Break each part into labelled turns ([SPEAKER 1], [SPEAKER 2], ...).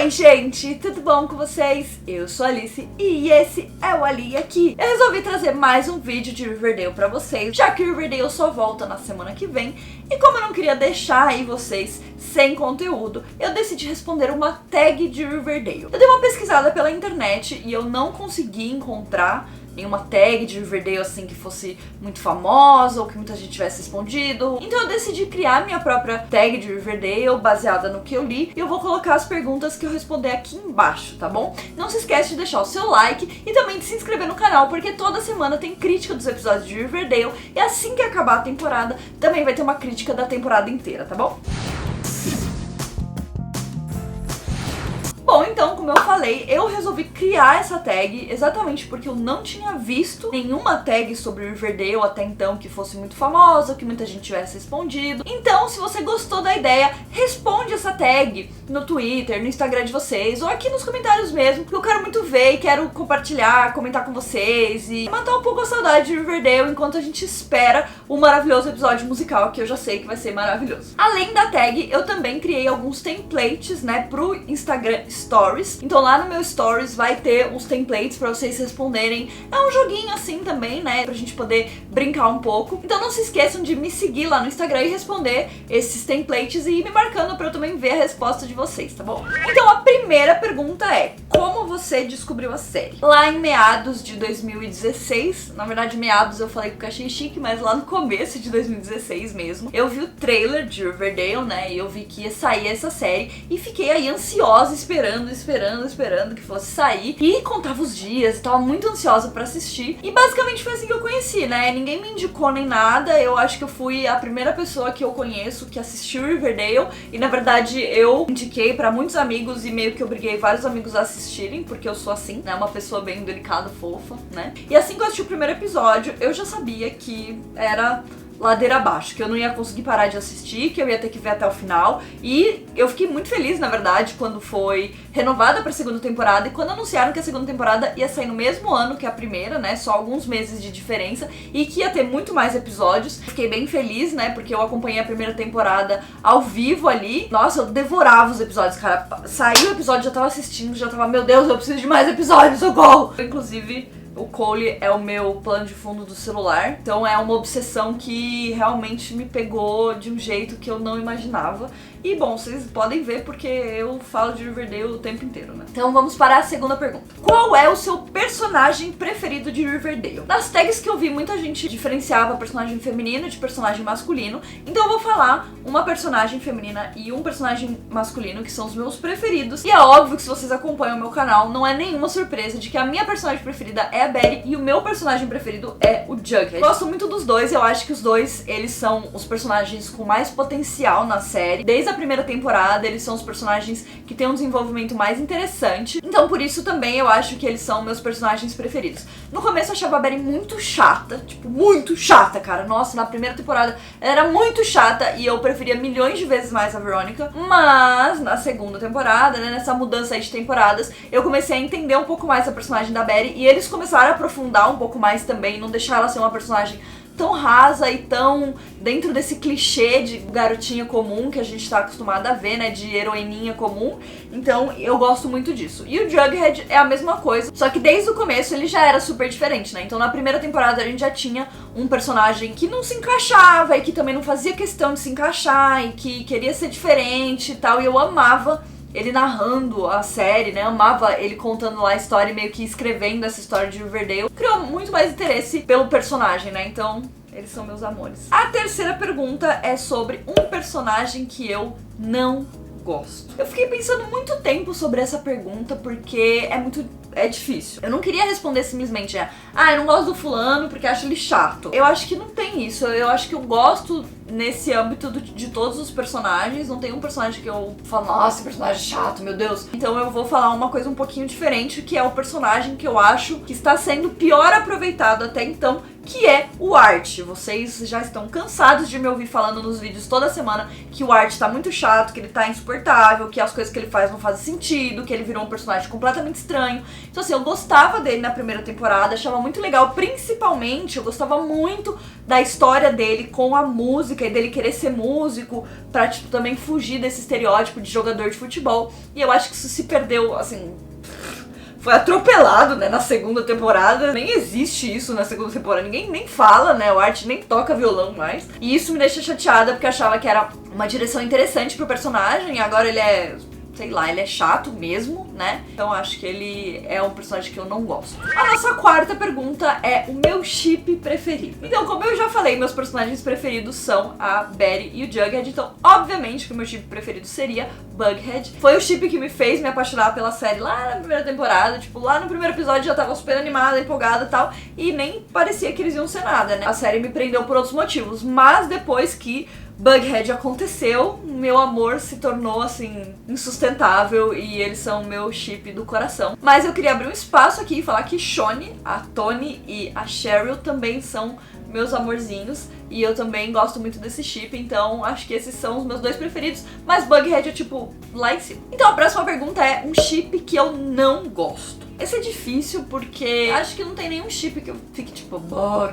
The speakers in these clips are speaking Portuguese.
[SPEAKER 1] Oi gente, tudo bom com vocês? Eu sou a Alice e esse é o Ali aqui. Eu resolvi trazer mais um vídeo de Riverdale pra vocês, já que Riverdale só volta na semana que vem. E como eu não queria deixar aí vocês sem conteúdo, eu decidi responder uma tag de Riverdale. Eu dei uma pesquisada pela internet e eu não consegui encontrar nenhuma tag de Riverdale assim que fosse muito famosa ou que muita gente tivesse respondido. Então eu decidi criar minha própria tag de Riverdale baseada no que eu li e eu vou colocar as perguntas que eu responder aqui embaixo, tá bom? Não se esquece de deixar o seu like e também de se inscrever no canal, porque toda semana tem crítica dos episódios de Riverdale e assim que acabar a temporada também vai ter uma crítica da temporada inteira, tá bom? Bom, então, como eu falei, eu resolvi criar essa tag exatamente porque eu não tinha visto nenhuma tag sobre Riverdale até então que fosse muito famosa, que muita gente tivesse respondido. Então, se você gostou da ideia, responde essa tag no Twitter, no Instagram de vocês, ou aqui nos comentários mesmo, porque eu quero muito ver e quero compartilhar, comentar com vocês e matar um pouco a saudade de Riverdale enquanto a gente espera o maravilhoso episódio musical, que eu já sei que vai ser maravilhoso. Além da tag, eu também criei alguns templates, né, pro Instagram Stories. Então lá no meu Stories vai ter os templates pra vocês responderem. É um joguinho assim também, né, pra gente poder brincar um pouco. Então não se esqueçam de me seguir lá no Instagram e responder esses templates e ir me marcando pra eu também ver a resposta de vocês, tá bom? Então a primeira pergunta é: como você descobriu a série? Lá em meados de 2016, na verdade meados eu falei porque eu achei chique, mas lá no começo de 2016 mesmo, eu vi o trailer de Riverdale, né, e eu vi que ia sair essa série e fiquei aí ansiosa esperando que fosse sair e contava os dias e tava muito ansiosa pra assistir. E basicamente foi assim que eu conheci, né? Ninguém me indicou nem nada, eu acho que eu fui a primeira pessoa que eu conheço que assistiu Riverdale e na verdade eu indiquei pra muitos amigos e meio que obriguei vários amigos a assistirem, porque eu sou assim, né? Uma pessoa bem delicada, fofa, né? E assim que eu assisti o primeiro episódio, eu já sabia que era ladeira abaixo, que eu não ia conseguir parar de assistir, que eu ia ter que ver até o final. E eu fiquei muito feliz, na verdade, quando foi renovada pra segunda temporada e quando anunciaram que a segunda temporada ia sair no mesmo ano que a primeira, né, só alguns meses de diferença, e que ia ter muito mais episódios. Fiquei bem feliz, né, porque eu acompanhei a primeira temporada ao vivo ali. Nossa, eu devorava os episódios, cara. Saiu o episódio, já tava assistindo, já tava, meu Deus, eu preciso de mais episódios, socorro! Inclusive, o Cole é o meu plano de fundo do celular, então é uma obsessão que realmente me pegou de um jeito que eu não imaginava. E bom, vocês podem ver porque eu falo de Riverdale o tempo inteiro, né? Então vamos para a segunda pergunta. Qual é o seu personagem preferido de Riverdale? Nas tags que eu vi, muita gente diferenciava personagem feminino de personagem masculino, então eu vou falar uma personagem feminina e um personagem masculino que são os meus preferidos. E é óbvio que se vocês acompanham o meu canal, não é nenhuma surpresa de que a minha personagem preferida é a Betty e o meu personagem preferido é o Jughead. Gosto muito dos dois, eu acho que os dois, eles são os personagens com mais potencial na série. Desde a primeira temporada, eles são os personagens que têm um desenvolvimento mais interessante. Então, por isso também eu acho que eles são meus personagens preferidos. No começo eu achava a Betty muito chata, tipo, muito chata, cara. Nossa, na primeira temporada ela era muito chata e eu preferia milhões de vezes mais a Veronica. Mas, na segunda temporada, né, nessa mudança aí de temporadas, eu comecei a entender um pouco mais a personagem da Betty e eles começaram a aprofundar um pouco mais também, não deixar ela ser uma personagem tão rasa e tão dentro desse clichê de garotinha comum que a gente tá acostumado a ver, né, de heroininha comum. Então eu gosto muito disso. E o Jughead é a mesma coisa, só que desde o começo ele já era super diferente, né? Então na primeira temporada a gente já tinha um personagem que não se encaixava e que também não fazia questão de se encaixar e que queria ser diferente e tal, e eu amava ele narrando a série, né? Amava ele contando lá a história e meio que escrevendo essa história de Riverdale. Criou muito mais interesse pelo personagem, né? Então, eles são meus amores. A terceira pergunta é sobre um personagem que eu não gosto. Eu fiquei pensando muito tempo sobre essa pergunta porque é difícil. Eu não queria responder simplesmente eu não gosto do fulano porque acho ele chato. Eu acho que não tem isso. Eu acho que eu gosto nesse âmbito de todos os personagens. Não tem um personagem que eu falo, nossa, esse personagem é chato, meu Deus. Então eu vou falar uma coisa um pouquinho diferente, que é o personagem que eu acho que está sendo pior aproveitado até então, que é o Art. Vocês já estão cansados de me ouvir falando nos vídeos toda semana que o Art tá muito chato, que ele tá insuportável, que as coisas que ele faz não fazem sentido, que ele virou um personagem completamente estranho. Então assim, eu gostava dele na primeira temporada, achava muito legal, principalmente eu gostava muito da história dele com a música e dele querer ser músico pra, tipo, também fugir desse estereótipo de jogador de futebol. E eu acho que isso se perdeu, assim, foi atropelado, né, na segunda temporada. Nem existe isso na segunda temporada, ninguém nem fala, né, o Art nem toca violão mais. E isso me deixa chateada, porque eu achava que era uma direção interessante pro personagem, e agora ele é, sei lá, ele é chato mesmo, né? Então acho que ele é um personagem que eu não gosto. A nossa quarta pergunta é o meu ship preferido. Então, como eu já falei, meus personagens preferidos são a Betty e o Jughead, então obviamente que o meu ship preferido seria Bughead. Foi o ship que me fez me apaixonar pela série lá na primeira temporada, tipo, lá no primeiro episódio já tava super animada, empolgada e tal, e nem parecia que eles iam ser nada, né? A série me prendeu por outros motivos, mas depois que Bughead aconteceu, meu amor se tornou, assim, insustentável e eles são meu chip do coração. Mas eu queria abrir um espaço aqui e falar que Shawnee, a Toni e a Cheryl também são meus amorzinhos e eu também gosto muito desse chip, então acho que esses são os meus dois preferidos, mas Bughead é tipo lá em cima. Então a próxima pergunta é um chip que eu não gosto. Esse é difícil porque acho que não tem nenhum chip que eu fique tipo,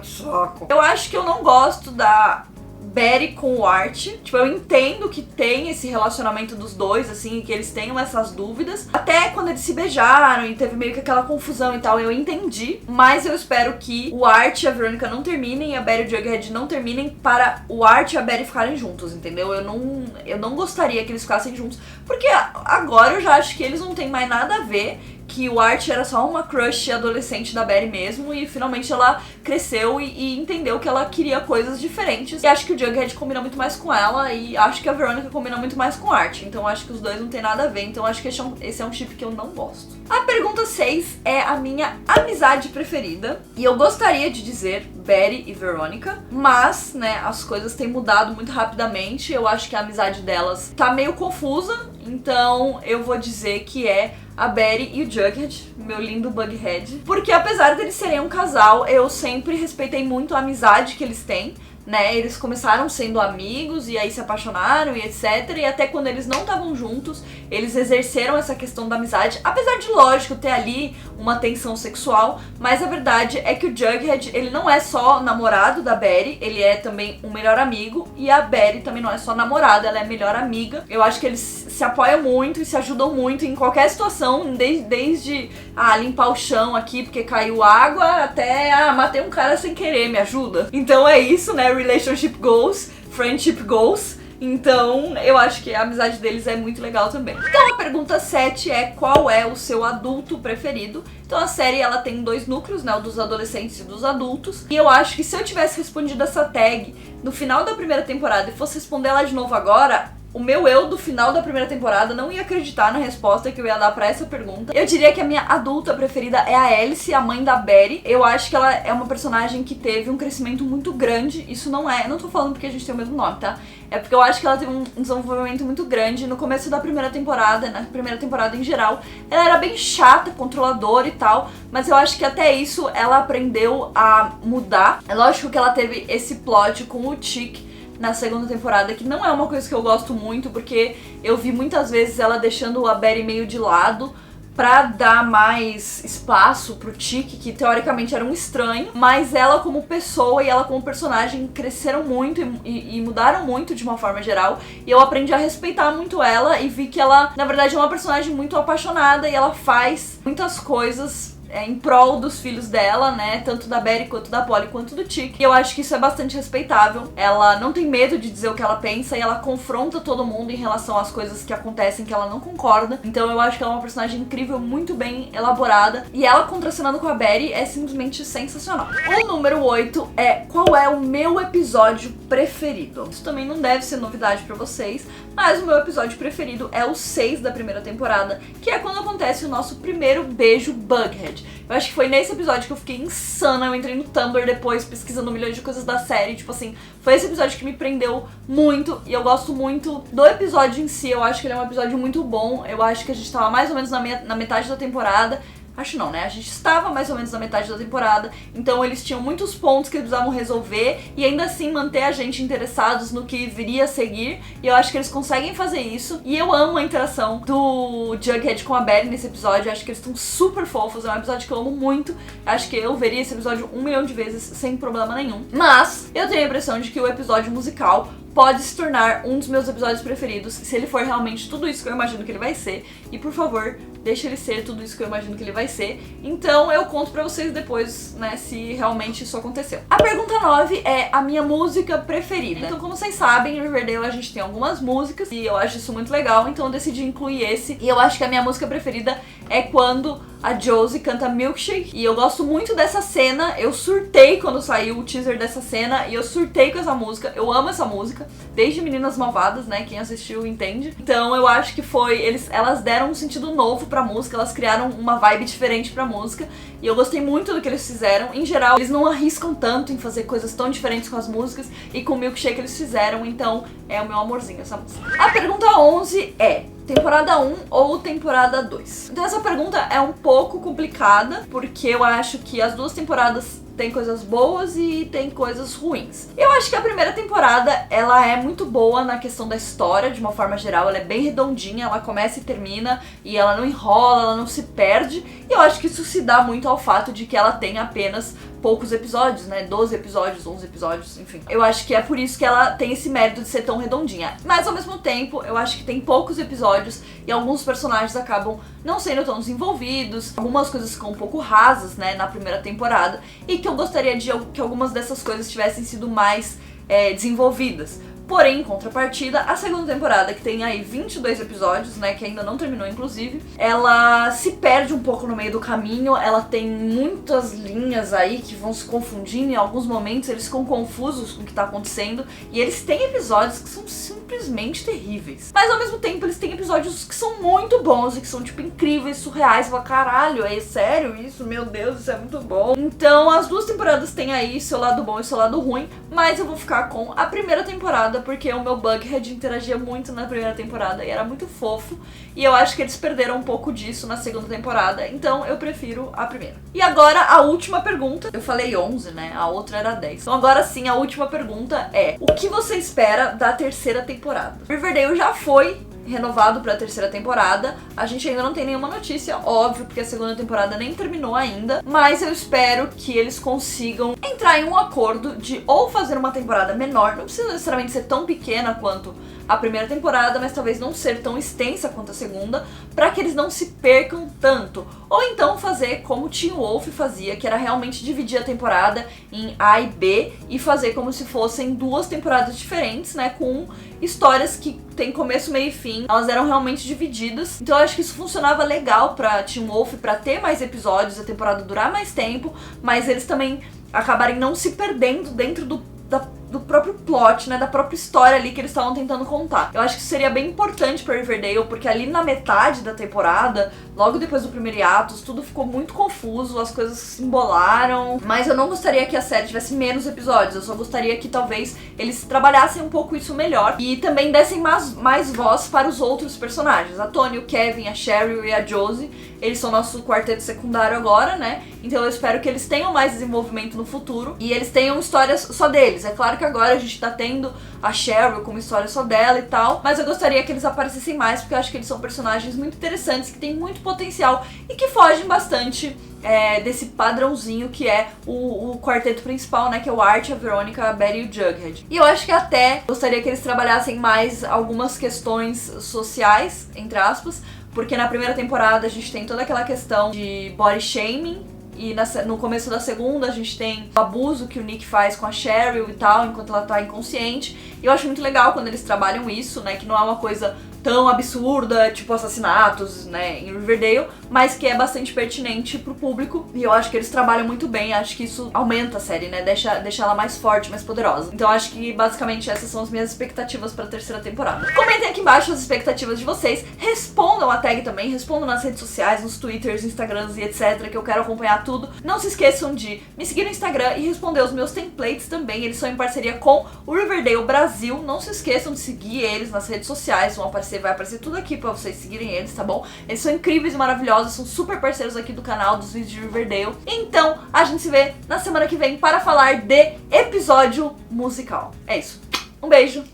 [SPEAKER 1] que saco. Eu acho que eu não gosto da Betty com o Art. Tipo, eu entendo que tem esse relacionamento dos dois, assim, que eles tenham essas dúvidas. Até quando eles se beijaram e teve meio que aquela confusão e tal, eu entendi. Mas eu espero que o Art e a Veronica não terminem e a Betty e o Jughead não terminem para o Art e a Betty ficarem juntos, entendeu? Eu não gostaria que eles ficassem juntos, porque agora eu já acho que eles não têm mais nada a ver, que o Art era só uma crush adolescente da Betty mesmo, e finalmente ela cresceu e entendeu que ela queria coisas diferentes. E acho que o Jughead combina muito mais com ela, e acho que a Veronica combina muito mais com o Art. Então acho que os dois não tem nada a ver, então acho que esse é um chip que eu não gosto. A pergunta 6 é a minha amizade preferida, e eu gostaria de dizer Betty e Veronica, mas, né, as coisas têm mudado muito rapidamente. Eu acho que a amizade delas tá meio confusa, então eu vou dizer que é a Betty e o Jughead, meu lindo Bughead. Porque apesar deles serem um casal, eu sempre respeitei muito a amizade que eles têm, né? Eles começaram sendo amigos e aí se apaixonaram e etc. E até quando eles não estavam juntos, eles exerceram essa questão da amizade. Apesar de, lógico, ter ali uma tensão sexual, mas a verdade é que o Jughead, ele não é só namorado da Betty, ele é também um melhor amigo, e a Betty também não é só namorada, ela é melhor amiga. Eu acho que eles se apoiam muito e se ajudam muito em qualquer situação, desde limpar o chão aqui porque caiu água, até matei um cara sem querer, me ajuda. Então é isso, né? Relationship goals, friendship goals. Então, eu acho que a amizade deles é muito legal também. Então, a pergunta 7 é: qual é o seu adulto preferido? Então, a série, ela tem dois núcleos, né? O dos adolescentes e dos adultos. E eu acho que se eu tivesse respondido essa tag no final da primeira temporada e fosse responder ela de novo agora, o meu eu do final da primeira temporada não ia acreditar na resposta que eu ia dar pra essa pergunta. Eu diria que a minha adulta preferida é a Alice, a mãe da Betty. Eu acho que ela é uma personagem que teve um crescimento muito grande. Isso não tô falando porque a gente tem o mesmo nome, tá? É porque eu acho que ela teve um desenvolvimento muito grande no começo da primeira temporada, na primeira temporada em geral. Ela era bem chata, controladora e tal, mas eu acho que até isso ela aprendeu a mudar. É lógico que ela teve esse plot com o Chick na segunda temporada, que não é uma coisa que eu gosto muito, porque eu vi muitas vezes ela deixando a Betty meio de lado pra dar mais espaço pro Chick, que teoricamente era um estranho, mas ela como pessoa e ela como personagem cresceram muito e mudaram muito de uma forma geral, e eu aprendi a respeitar muito ela e vi que ela, na verdade, é uma personagem muito apaixonada e ela faz muitas coisas em prol dos filhos dela, né? Tanto da Betty, quanto da Polly, quanto do Chick. E eu acho que isso é bastante respeitável. Ela não tem medo de dizer o que ela pensa e ela confronta todo mundo em relação às coisas que acontecem que ela não concorda. Então eu acho que ela é uma personagem incrível, muito bem elaborada. E ela contracenando com a Betty é simplesmente sensacional. O número 8 é: qual é o meu episódio preferido? Isso também não deve ser novidade pra vocês, mas o meu episódio preferido é o 6 da primeira temporada, que é quando acontece o nosso primeiro beijo Bughead. Eu acho que foi nesse episódio que eu fiquei insana. Eu entrei no Tumblr depois pesquisando milhões de coisas da série. Tipo assim, foi esse episódio que me prendeu muito. E eu gosto muito do episódio em si. Eu acho que ele é um episódio muito bom. Eu acho que a gente tava mais ou menos na metade da temporada. Acho não, né? A gente estava mais ou menos na metade da temporada, então eles tinham muitos pontos que eles precisavam resolver e ainda assim manter a gente interessados no que viria a seguir, e eu acho que eles conseguem fazer isso. E eu amo a interação do Jughead com a Betty nesse episódio, eu acho que eles estão super fofos, é um episódio que eu amo muito, acho que eu veria esse episódio 1 milhão de vezes sem problema nenhum. Mas eu tenho a impressão de que o episódio musical pode se tornar um dos meus episódios preferidos, se ele for realmente tudo isso que eu imagino que ele vai ser. E por favor, deixa ele ser tudo isso que eu imagino que ele vai ser. Então eu conto pra vocês depois, né, se realmente isso aconteceu. A pergunta 9 é a minha música preferida. Então, como vocês sabem, em Riverdale a gente tem algumas músicas e eu acho isso muito legal, então eu decidi incluir esse. E eu acho que a minha música preferida é quando a Josie canta Milkshake, e eu gosto muito dessa cena. Eu surtei quando saiu o teaser dessa cena, e eu surtei com essa música. Eu amo essa música, desde Meninas Malvadas, né, quem assistiu entende. Então eu acho que elas deram um sentido novo pra música, elas criaram uma vibe diferente pra música, e eu gostei muito do que eles fizeram. Em geral, eles não arriscam tanto em fazer coisas tão diferentes com as músicas, e com o Milkshake eles fizeram, então é o meu amorzinho essa música. A pergunta 11 é: temporada 1 ou temporada 2? Então essa pergunta é um pouco complicada, porque eu acho que as duas temporadas tem coisas boas e tem coisas ruins. Eu acho que a primeira temporada, ela é muito boa na questão da história, de uma forma geral, ela é bem redondinha, ela começa e termina, e ela não enrola, ela não se perde, e eu acho que isso se dá muito ao fato de que ela tem apenas poucos episódios, né, 12 episódios, 11 episódios, enfim. Eu acho que é por isso que ela tem esse mérito de ser tão redondinha. Mas ao mesmo tempo, eu acho que tem poucos episódios e alguns personagens acabam não sendo tão desenvolvidos, algumas coisas ficam um pouco rasas, né, na primeira temporada, e que eu gostaria de que algumas dessas coisas tivessem sido mais desenvolvidas. Porém, em contrapartida, a segunda temporada, que tem aí 22 episódios, né, que ainda não terminou, inclusive, ela se perde um pouco no meio do caminho, ela tem muitas linhas aí que vão se confundindo, em alguns momentos eles ficam confusos com o que tá acontecendo, e eles têm episódios que são simplesmente terríveis. Mas, ao mesmo tempo, eles têm episódios que são muito bons e que são, tipo, incríveis, surreais, você fala, caralho, é sério isso? Meu Deus, isso é muito bom. Então, as duas temporadas têm aí seu lado bom e seu lado ruim, mas eu vou ficar com a primeira temporada, porque o meu Bughead interagia muito na primeira temporada e era muito fofo, e eu acho que eles perderam um pouco disso na segunda temporada, então eu prefiro a primeira. E agora a última pergunta, eu falei 11, né, a outra era 10. Então agora sim, a última pergunta é: o que você espera da terceira temporada? Riverdale já foi renovado pra terceira temporada, a gente ainda não tem nenhuma notícia, óbvio, porque a segunda temporada nem terminou ainda, mas eu espero que eles consigam entrar em um acordo de ou fazer uma temporada menor, não precisa necessariamente ser tão pequena quanto a primeira temporada, mas talvez não ser tão extensa quanto a segunda, pra que eles não se percam tanto. Ou então fazer como Teen Wolf fazia, que era realmente dividir a temporada em A e B e fazer como se fossem duas temporadas diferentes, né, com histórias que tem começo, meio e fim. Elas eram realmente divididas, então eu acho que isso funcionava legal pra Teen Wolf, pra ter mais episódios, a temporada durar mais tempo, mas eles também acabarem não se perdendo dentro do próprio plot, né, da própria história ali que eles estavam tentando contar. Eu acho que isso seria bem importante pra Riverdale, porque ali na metade da temporada, logo depois do primeiro hiatus, tudo ficou muito confuso, as coisas se embolaram, mas eu não gostaria que a série tivesse menos episódios, eu só gostaria que talvez eles trabalhassem um pouco isso melhor e também dessem mais voz para os outros personagens. A Toni, o Kevin, a Cheryl e a Josie, eles são nosso quarteto secundário agora, né, então eu espero que eles tenham mais desenvolvimento no futuro e eles tenham histórias só deles. É claro que agora a gente tá tendo a Cheryl com uma história só dela e tal, mas eu gostaria que eles aparecessem mais, porque eu acho que eles são personagens muito interessantes, que têm muito potencial e que fogem bastante desse padrãozinho que é o quarteto principal, né, que é o Art, a Veronica, a Betty e o Jughead. E eu acho que até gostaria que eles trabalhassem mais algumas questões sociais, entre aspas, porque na primeira temporada a gente tem toda aquela questão de body shaming, e no começo da segunda a gente tem o abuso que o Nick faz com a Cheryl e tal, enquanto ela tá inconsciente. E eu acho muito legal quando eles trabalham isso, né, que não é uma coisa tão absurda, tipo assassinatos, né, em Riverdale, mas que é bastante pertinente pro público, e eu acho que eles trabalham muito bem, acho que isso aumenta a série, né, deixa ela mais forte, mais poderosa. Então acho que basicamente essas são as minhas expectativas pra terceira temporada. Comentem aqui embaixo as expectativas de vocês, respondam a tag também, respondam nas redes sociais, nos Twitters, Instagrams e etc, que eu quero acompanhar tudo. Não se esqueçam de me seguir no Instagram e responder os meus templates também, eles são em parceria com o Riverdale Brasil, não se esqueçam de seguir eles nas redes sociais, vão aparecer vai aparecer tudo aqui pra vocês seguirem eles, tá bom? Eles são incríveis e maravilhosos, são super parceiros aqui do canal, dos vídeos de Riverdale. Então, a gente se vê na semana que vem para falar de episódio musical. É isso. Um beijo!